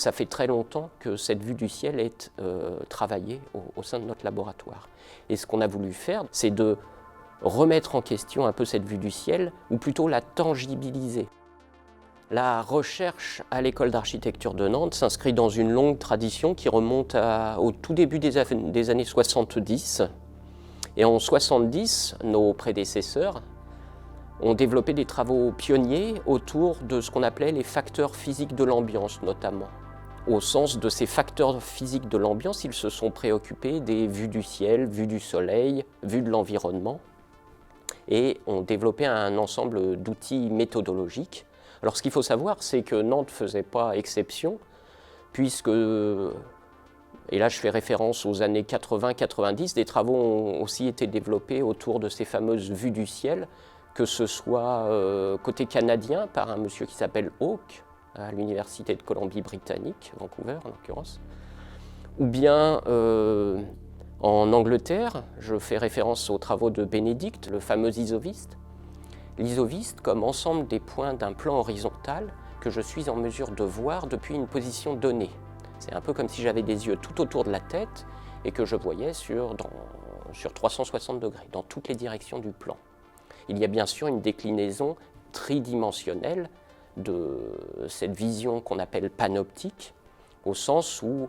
ça fait très longtemps que cette vue du ciel est travaillée au sein de notre laboratoire. Et ce qu'on a voulu faire, c'est de remettre en question un peu cette vue du ciel, ou plutôt la tangibiliser. La recherche à l'école d'architecture de Nantes s'inscrit dans une longue tradition qui remonte au tout début des années 70. Et en 70, nos prédécesseurs ont développé des travaux pionniers autour de ce qu'on appelait les facteurs physiques de l'ambiance notamment. Au sens de ces facteurs physiques de l'ambiance, ils se sont préoccupés des vues du ciel, vues du soleil, vues de l'environnement, et ont développé un ensemble d'outils méthodologiques. Alors ce qu'il faut savoir, c'est que Nantes ne faisait pas exception, puisque, et là je fais référence aux années 80-90, des travaux ont aussi été développés autour de ces fameuses vues du ciel, que ce soit côté canadien par un monsieur qui s'appelle Hawke, à l'Université de Colombie-Britannique, Vancouver en l'occurrence, ou bien en Angleterre, je fais référence aux travaux de Bénédicte, le fameux isoviste. L'isoviste comme ensemble des points d'un plan horizontal que je suis en mesure de voir depuis une position donnée. C'est un peu comme si j'avais des yeux tout autour de la tête et que je voyais sur 360 degrés, dans toutes les directions du plan. Il y a bien sûr une déclinaison tridimensionnelle de cette vision qu'on appelle panoptique, au sens où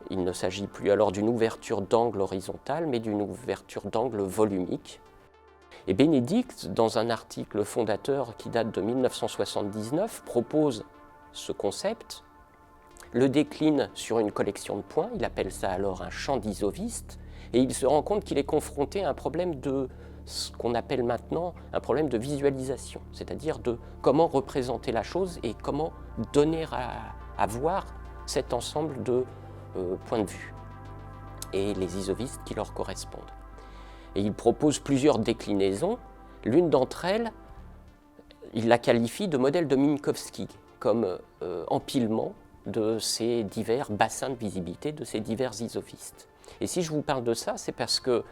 il ne s'agit plus alors d'une ouverture d'angle horizontale, mais d'une ouverture d'angle volumique. Et Bénédicte, dans un article fondateur qui date de 1979, propose ce concept, le décline sur une collection de points, il appelle ça alors un champ d'isoviste, et il se rend compte qu'il est confronté à un problème de ce qu'on appelle maintenant un problème de visualisation, c'est-à-dire de comment représenter la chose et comment donner à voir cet ensemble de points de vue et les isovistes qui leur correspondent. Et il propose plusieurs déclinaisons. L'une d'entre elles, il la qualifie de modèle de Minkowski, comme empilement de ces divers bassins de visibilité, de ces divers isovistes. Et si je vous parle de ça, c'est parce que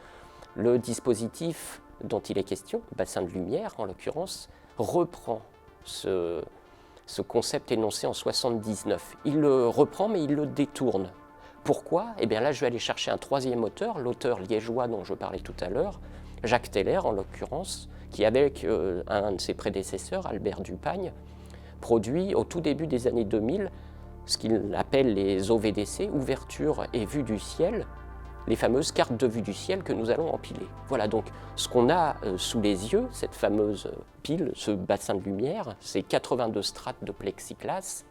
le dispositif dont il est question, bassin de lumière en l'occurrence, reprend ce concept énoncé en 1979. Il le reprend, mais il le détourne. Pourquoi ? Eh bien là, je vais aller chercher un troisième auteur, l'auteur liégeois dont je parlais tout à l'heure, Jacques Teller en l'occurrence, qui avec un de ses prédécesseurs, Albert Dupagne, produit au tout début des années 2000 ce qu'il appelle les OVDC, ouverture et vue du ciel, les fameuses cartes de vue du ciel que nous allons empiler. Voilà donc ce qu'on a sous les yeux, cette fameuse pile, ce bassin de lumière, ces 82 strates de plexiglas,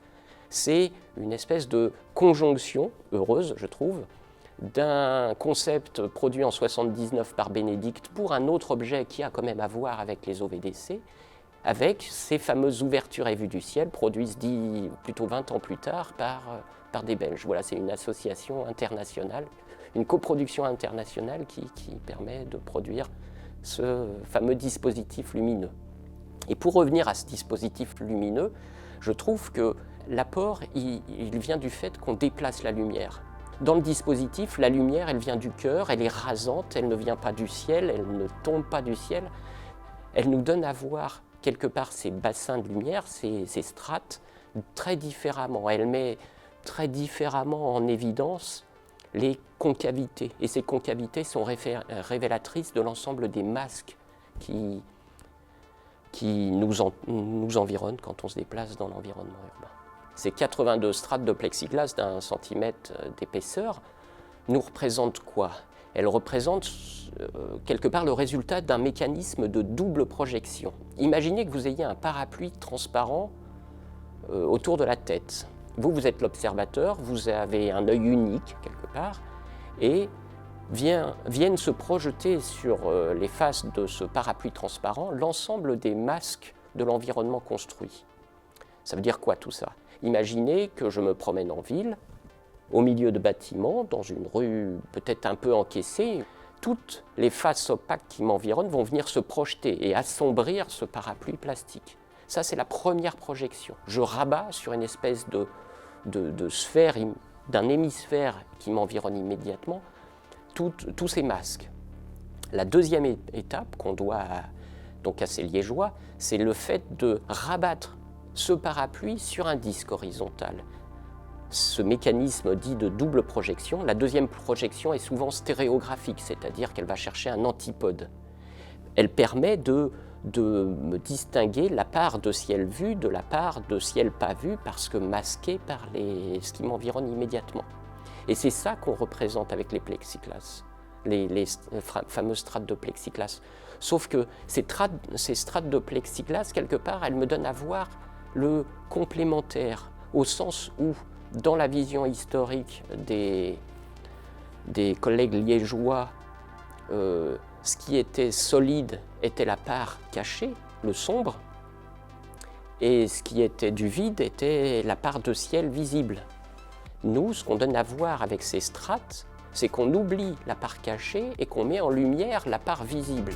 c'est une espèce de conjonction heureuse, je trouve, d'un concept produit en 1979 par Bénédicte pour un autre objet qui a quand même à voir avec les OVDC, avec ces fameuses ouvertures et vues du ciel produites plutôt 20 ans plus tard par des Belges. Voilà, c'est une association internationale, une coproduction internationale qui permet de produire ce fameux dispositif lumineux. Et pour revenir à ce dispositif lumineux, je trouve que l'apport, il vient du fait qu'on déplace la lumière. Dans le dispositif, la lumière, elle vient du cœur, elle est rasante, elle ne vient pas du ciel, elle ne tombe pas du ciel. Elle nous donne à voir quelque part ces bassins de lumière, ces strates, très différemment. Elle met très différemment en évidence les concavités. Et ces concavités sont révélatrices de l'ensemble des masques qui nous environnent quand on se déplace dans l'environnement urbain. Ces 82 strates de plexiglas d'1 centimètre d'épaisseur nous représentent quoi ? Elles représentent quelque part le résultat d'un mécanisme de double projection. Imaginez que vous ayez un parapluie transparent autour de la tête. Vous êtes l'observateur, vous avez un œil unique quelque part, et viennent se projeter sur les faces de ce parapluie transparent l'ensemble des masques de l'environnement construit. Ça veut dire quoi tout ça ? Imaginez que je me promène en ville, au milieu de bâtiments, dans une rue peut-être un peu encaissée. Toutes les faces opaques qui m'environnent vont venir se projeter et assombrir ce parapluie plastique. Ça, c'est la première projection. Je rabats sur une espèce de sphère, d'un hémisphère qui m'environne immédiatement, tous ces masques. La deuxième étape qu'on doit donc à ces liégeois, c'est le fait de rabattre ce parapluie sur un disque horizontal. ce mécanisme dit de double projection. La deuxième projection est souvent stéréographique, c'est-à-dire qu'elle va chercher un antipode. Elle permet de me distinguer la part de ciel vu de la part de ciel pas vu, parce que masqué par ce qui m'environne immédiatement. Et c'est ça qu'on représente avec les plexiglas, les fameuses strates de plexiglas. Sauf que ces strates de plexiglas, quelque part, elles me donnent à voir le complémentaire, au sens où, dans la vision historique des collègues liégeois, ce qui était solide était la part cachée, le sombre, et ce qui était du vide était la part de ciel visible. Nous, ce qu'on donne à voir avec ces strates, c'est qu'on oublie la part cachée et qu'on met en lumière la part visible.